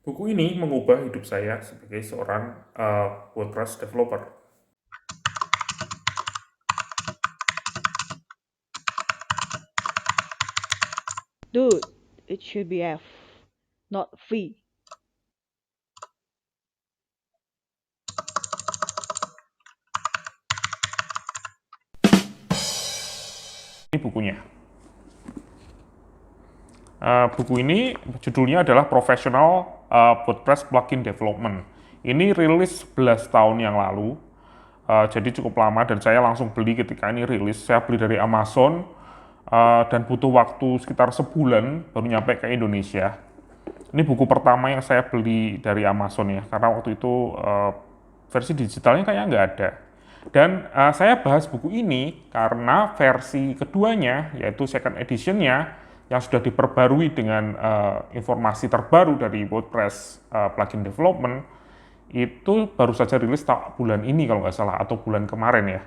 Buku ini mengubah hidup saya sebagai seorang WordPress developer. Dude, it should be F, not V. Ini bukunya. Buku ini judulnya adalah Professional WordPress Plugin Development. Ini rilis 11 tahun yang lalu, jadi cukup lama dan saya langsung beli ketika ini rilis. Saya beli dari Amazon dan butuh waktu sekitar sebulan baru nyampe ke Indonesia. Ini buku pertama yang saya beli dari Amazon ya, karena waktu itu versi digitalnya kayaknya nggak ada. Dan saya bahas buku ini karena versi keduanya, yaitu second editionnya, yang sudah diperbarui dengan informasi terbaru dari WordPress plugin development, itu baru saja rilis bulan ini kalau nggak salah, atau bulan kemarin ya.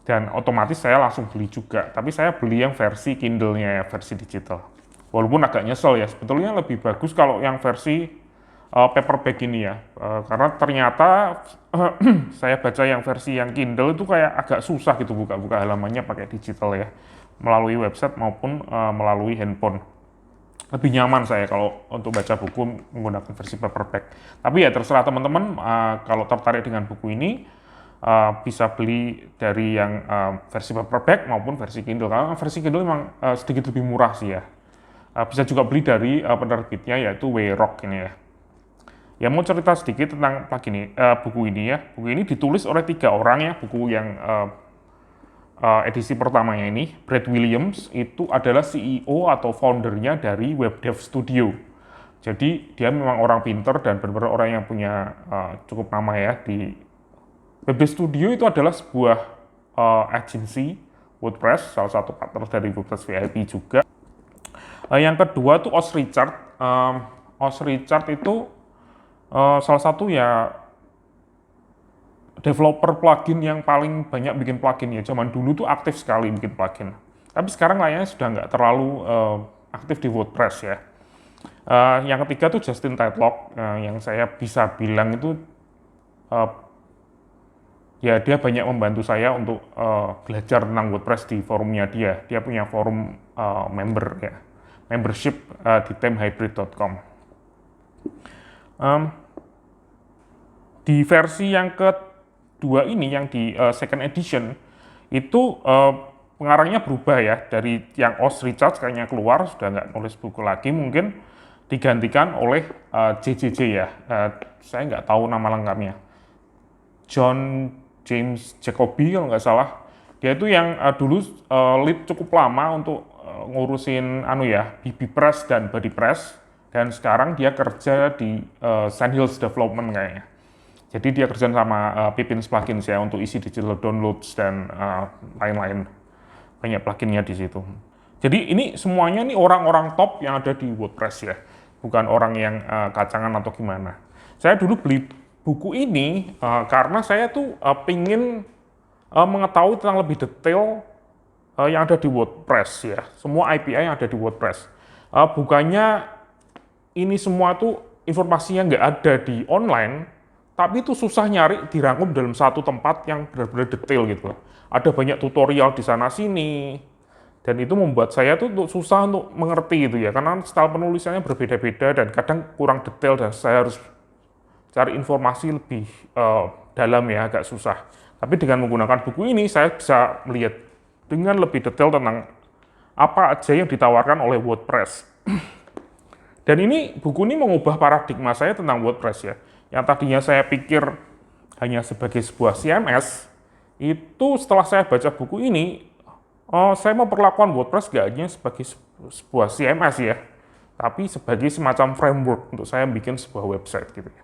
Dan otomatis saya langsung beli juga, tapi saya beli yang versi Kindle-nya ya, versi digital. Walaupun agak nyesel ya, sebetulnya lebih bagus kalau yang versi paperback ini ya, karena ternyata saya baca yang versi yang Kindle itu kayak agak susah gitu buka-buka halamannya pakai digital ya, melalui website maupun melalui handphone. Lebih nyaman saya kalau untuk baca buku menggunakan versi paperback. Tapi ya terserah teman-teman, kalau tertarik dengan buku ini, bisa beli dari yang versi paperback maupun versi Kindle. Karena versi Kindle memang sedikit lebih murah sih ya. Bisa juga beli dari penerbitnya yaitu Wayrock ini ya. Ya mau cerita sedikit tentang buku ini ya. Buku ini ditulis oleh 3 orang ya. Buku yang edisi pertamanya ini, Brad Williams itu adalah CEO atau foundernya dari WebDev Studio. Jadi dia memang orang pinter dan benar-benar orang yang punya cukup nama ya di WebDev Studio. Itu adalah sebuah agency WordPress, salah satu partner dari WordPress VIP juga. Yang kedua tuh Os Richard. Os Richard itu salah satu ya developer plugin yang paling banyak bikin plugin ya. Zaman dulu tuh aktif sekali bikin plugin. Tapi sekarang kayaknya sudah nggak terlalu aktif di WordPress ya. Yang ketiga tuh Justin Tedlock, yang saya bisa bilang itu ya dia banyak membantu saya untuk belajar tentang WordPress di forumnya dia. Dia punya forum member ya, membership di themehybrid.com. Di versi yang kedua ini, yang di second edition, itu pengarangnya berubah ya, dari yang Os Richards kayaknya keluar, sudah nggak nulis buku lagi, mungkin digantikan oleh JJJ ya, saya nggak tahu nama lengkapnya, John James Jacoby kalau nggak salah. Dia itu yang dulu lead cukup lama untuk ngurusin BB Press dan Body Press, dan sekarang dia kerja di Sandhills Development kayaknya. Jadi dia kerja sama Pipin's Plugins ya untuk isi digital downloads dan lain-lain. Banyak pluginnya di situ. Jadi ini semuanya nih orang-orang top yang ada di WordPress ya. Bukan orang yang kacangan atau gimana. Saya dulu beli buku ini karena saya tuh pingin mengetahui tentang lebih detail yang ada di WordPress ya. Semua API yang ada di WordPress. Bukannya ini semua tuh informasinya nggak ada di online, tapi itu susah nyari dirangkum dalam satu tempat yang benar-benar detail gitu loh. Ada banyak tutorial di sana-sini, dan itu membuat saya tuh susah untuk mengerti gitu ya, karena style penulisannya berbeda-beda dan kadang kurang detail dan saya harus cari informasi lebih dalam ya, agak susah. Tapi dengan menggunakan buku ini, saya bisa melihat dengan lebih detail tentang apa aja yang ditawarkan oleh WordPress. Dan ini buku ini mengubah paradigma saya tentang WordPress ya. Yang tadinya saya pikir hanya sebagai sebuah CMS, itu setelah saya baca buku ini, saya memperlakukan WordPress gak hanya sebagai sebuah CMS ya, tapi sebagai semacam framework untuk saya bikin sebuah website gitu ya.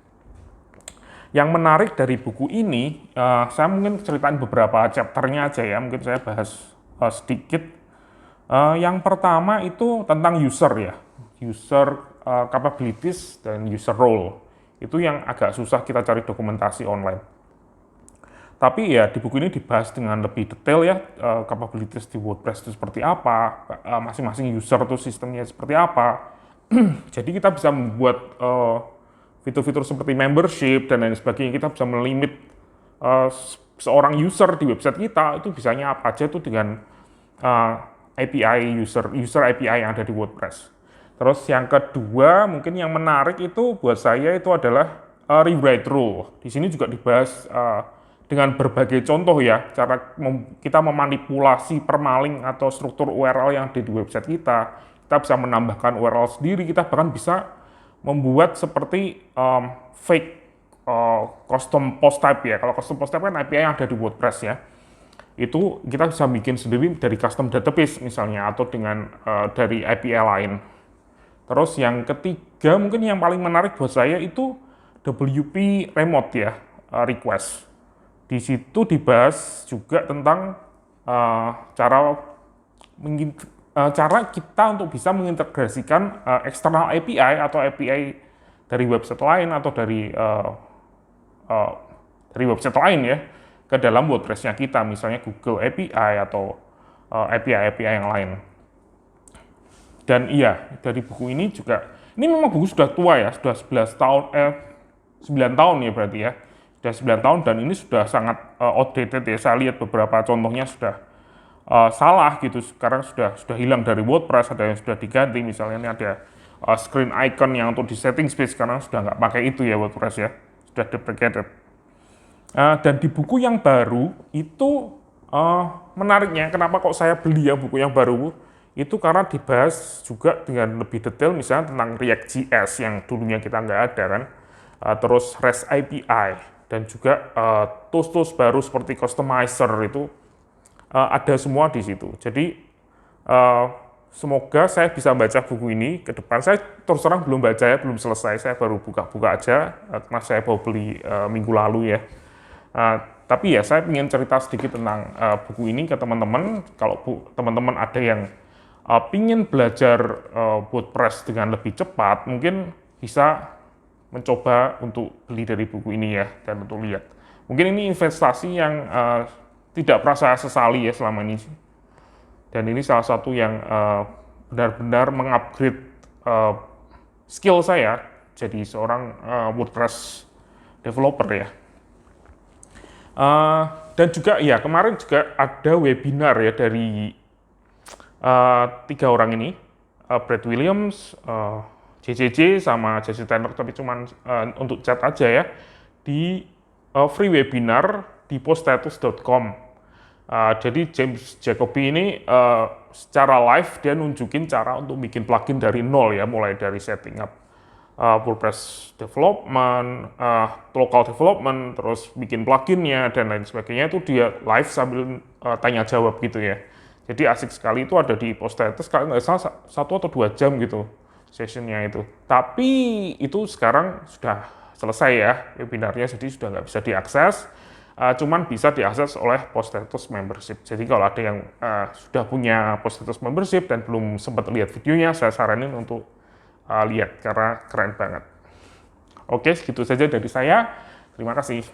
Yang menarik dari buku ini, saya mungkin ceritain beberapa chapternya aja ya, mungkin saya bahas sedikit. Yang pertama itu tentang user ya, user capabilities dan user role. Itu yang agak susah kita cari dokumentasi online. Tapi ya di buku ini dibahas dengan lebih detail ya, capabilities di WordPress itu seperti apa, masing-masing user itu sistemnya seperti apa. Jadi kita bisa membuat fitur-fitur seperti membership dan lain sebagainya. Kita bisa melimit seorang user di website kita itu bisanya apa aja tuh dengan API user API yang ada di WordPress. Terus yang kedua mungkin yang menarik itu buat saya itu adalah rewrite rule. Di sini juga dibahas dengan berbagai contoh ya, cara kita memanipulasi permaling atau struktur URL yang ada di website kita. Kita bisa menambahkan URL sendiri, kita bahkan bisa membuat seperti fake custom post type ya. Kalau custom post type kan API yang ada di WordPress ya. Itu kita bisa bikin sendiri dari custom database misalnya atau dengan dari API lain. Terus yang ketiga mungkin yang paling menarik buat saya itu WP remote ya, request. Di situ dibahas juga tentang cara kita untuk bisa mengintegrasikan eksternal API atau API dari website lain atau dari website lain ya ke dalam WordPress-nya kita, misalnya Google API atau API-API yang lain. Dan iya, dari buku ini juga, ini memang buku sudah tua ya, sudah 9 tahun ya berarti ya. Sudah 9 tahun dan ini sudah sangat outdated ya. Saya lihat beberapa contohnya sudah salah gitu. Sekarang sudah hilang dari WordPress, ada yang sudah diganti. Misalnya ini ada screen icon yang untuk di setting space, sekarang sudah nggak pakai itu ya WordPress ya. Sudah deprecated. Dan di buku yang baru itu menariknya, kenapa kok saya beli ya buku yang baru, itu karena dibahas juga dengan lebih detail misalnya tentang React.js yang dulunya kita nggak ada kan, terus REST API, dan juga tools-tools baru seperti Customizer itu ada semua di situ. Jadi semoga saya bisa baca buku ini ke depan. Saya terus terang belum baca ya, belum selesai, saya baru buka-buka aja karena saya baru beli minggu lalu ya. Tapi ya saya ingin cerita sedikit tentang buku ini ke teman-teman. Kalau teman-teman ada yang ingin belajar WordPress dengan lebih cepat, mungkin bisa mencoba untuk beli dari buku ini ya, dan untuk lihat. Mungkin ini investasi yang tidak pernah saya sesali ya selama ini. Dan ini salah satu yang benar-benar mengupgrade skill saya jadi seorang WordPress developer ya. Dan juga ya kemarin juga ada webinar ya dari 3 orang ini, Brad Williams, JJJ sama Jesse Tanner, tapi cuman untuk chat aja ya, di free webinar di poststatus.com. Jadi James Jacoby ini secara live dia nunjukin cara untuk bikin plugin dari nol ya, mulai dari setting up WordPress development, local development, terus bikin pluginnya dan lain sebagainya, itu dia live sambil tanya jawab gitu ya. Jadi asik sekali, itu ada di Poststatus, kalau nggak salah 1 atau 2 jam gitu sessionnya itu. Tapi itu sekarang sudah selesai ya webinarnya, jadi sudah nggak bisa diakses, cuman bisa diakses oleh Poststatus membership. Jadi kalau ada yang sudah punya Poststatus membership dan belum sempat lihat videonya, saya saranin untuk lihat karena keren banget. Oke, segitu saja dari saya. Terima kasih.